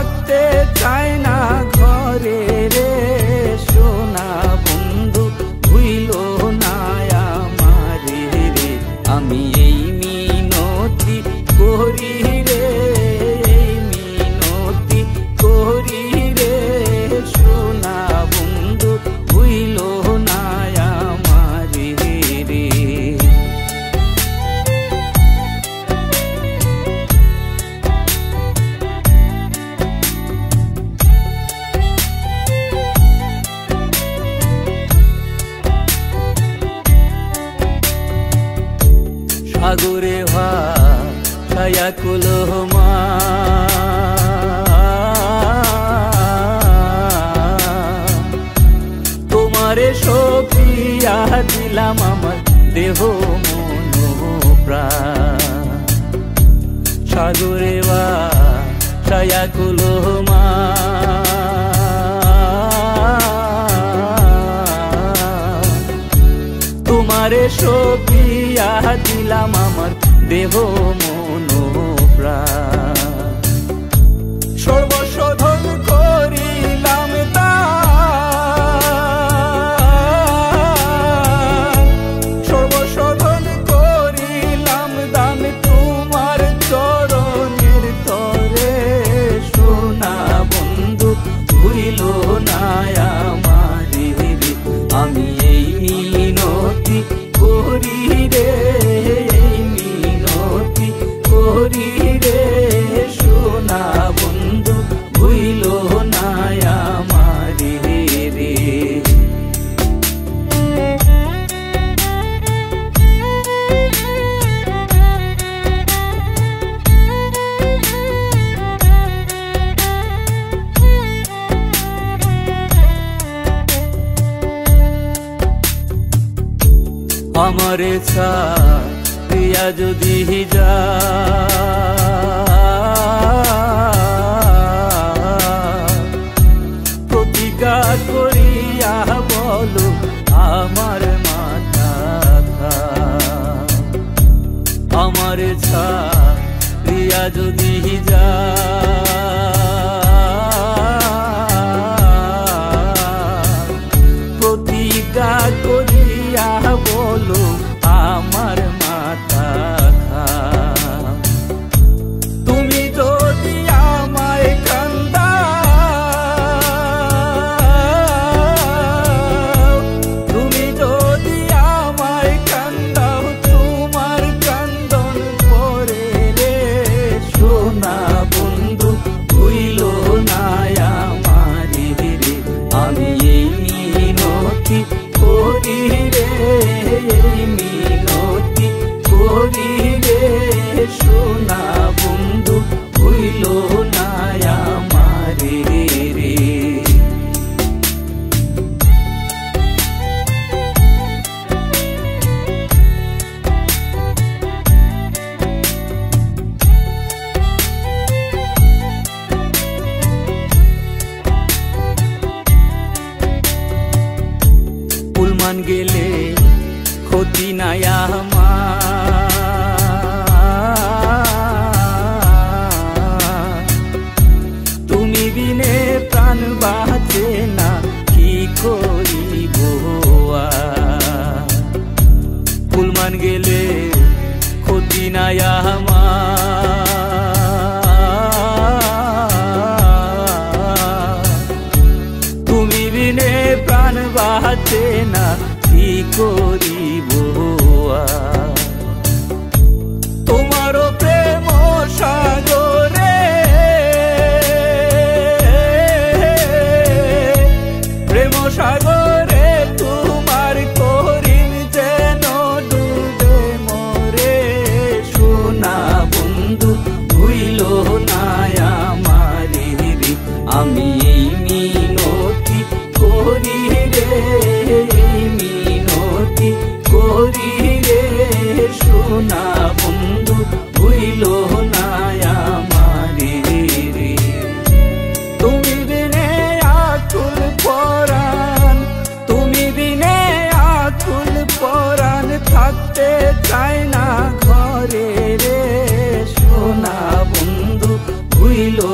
থাকতে চায় না ঘরে রে সোনা বন্ধু ভুইলো না আমারে রে। আমি এই মিনতি করি রে, এই মিনতি করি রে সোনা বন্ধু ভুইলো না আমারে রে। সাগরে ভায়া কুলমা তোমারে সপিয়া দিলাম আমার দেহ মন প্রাণ। সাগরে ভায়া কুলমা তোমারে সপিয়া দিলাম আমার দেহ মন প্রাণ। সর্বশোধন করিলাম দান, সর্বশোধন করিলাম দান তোমার চরণের তরে সোনা বন্ধু ভুইলো না আমারে রে। আমি এই মিনতি করি রে, এই মিনতি করি রে সোনা বন্ধু ভুইলো না আমারে রে। আমারে ছাড়িয়া যদি যা প্রতিজ্ঞা করিয়া বলো আমার মাথা খা। আমারে ছাড়িয়া যদি যা প্রতিজ্ঞা করিয়া বলো আমার মাথা খা। তুমি যদি আমায় কান্দাও, তুমি যদি আমায় কান্দাও তোমার কান্দন পরে রে সোনা বন্ধু ভুইলো না আমারে রে। আমি এই মিনতি করি রে, এই মিনতি করি রে সোনা বন্ধু ভুইলো না আমারে রে। কুলমান গেলে ক্ষতি নাই আমার, তুমি বিনে প্রাণ বাঁচে না কি করিব আর। কুলমান গেলে ক্ষতি নাই আমার, তুমি বিনে প্রাণ বাঁচে না কি করিব আর। তোমারও প্রেম সাগরে, প্রেম সাগরে তোমার করিম যেন ডুবে মরে সোনা বন্ধু ভুইলো না আমারে রে। আমি এই মিনতি করি রে, এই মিনতি করি রে সোনা বন্ধু ভুইলো না আমারে রে। তুমি বিনে আকুল পরাণ, তুমি বিনে আকুল পরাণ থাকতে চায় না ঘরে রে সোনা বন্ধু ভুইলো